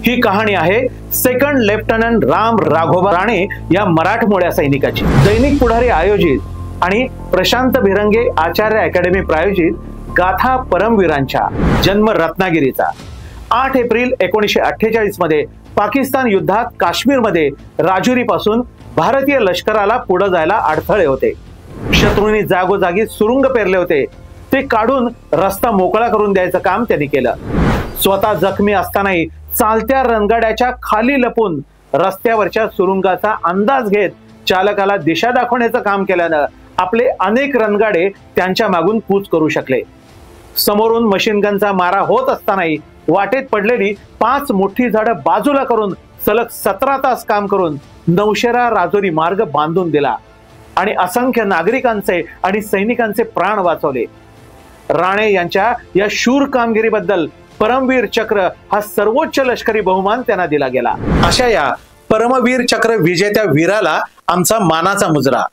ही कहाणी आहे second lieutenant Ram Raghoba Rane या मराठमोळ्या सैनिकाची। दैनिक पुढारी आयोजित आणि प्रशांत भिरंगे आचार्य अकॅडमी प्रायोजित गाथा परमवीरांच्या जन्म रत्नागिरीचा 8 एप्रिल 1948 मध्ये पाकिस्तान युद्धात काश्मीर मध्ये राजुरी पासून भारतीय लष्कराला पुढे जायला अडथळे होते। शत्रूंनी जागोजागी सुरुंग पेरले होते, ते काढून रस्ता मोकळा करून द्यायचं काम त्यांनी केलं। स्वतः जखमी असतानाही चालत्या रणगाड्याच्या खाली लपून रस्त्यावरच्या सुरुंगाचा अंदाज घेत चालकाला दिशा दाखवण्याचं काम केल्यानं आपले अनेक रणगाडे त्यांच्या मागून कूच करू शकले। समोरून मशीन गनचा मारा होत असतानाही वाटेत पडलेली 5 मोठी झाडं बाजूला करून सलग 17 तास काम करून नौशेरा राजुरी मार्ग बांधून दिला आणि असंख्य नागरिकांचे आणि सैनिकांचे प्राण वाचवले। राणे यांच्या या शूर कामगिरीबद्दल परमवीर चक्र हा सर्वोच्च लष्करी बहुमान त्यांना दिला गेला। अशा या परमवीर चक्र विजेत्या वीराला आमचा मानाचा मुजरा।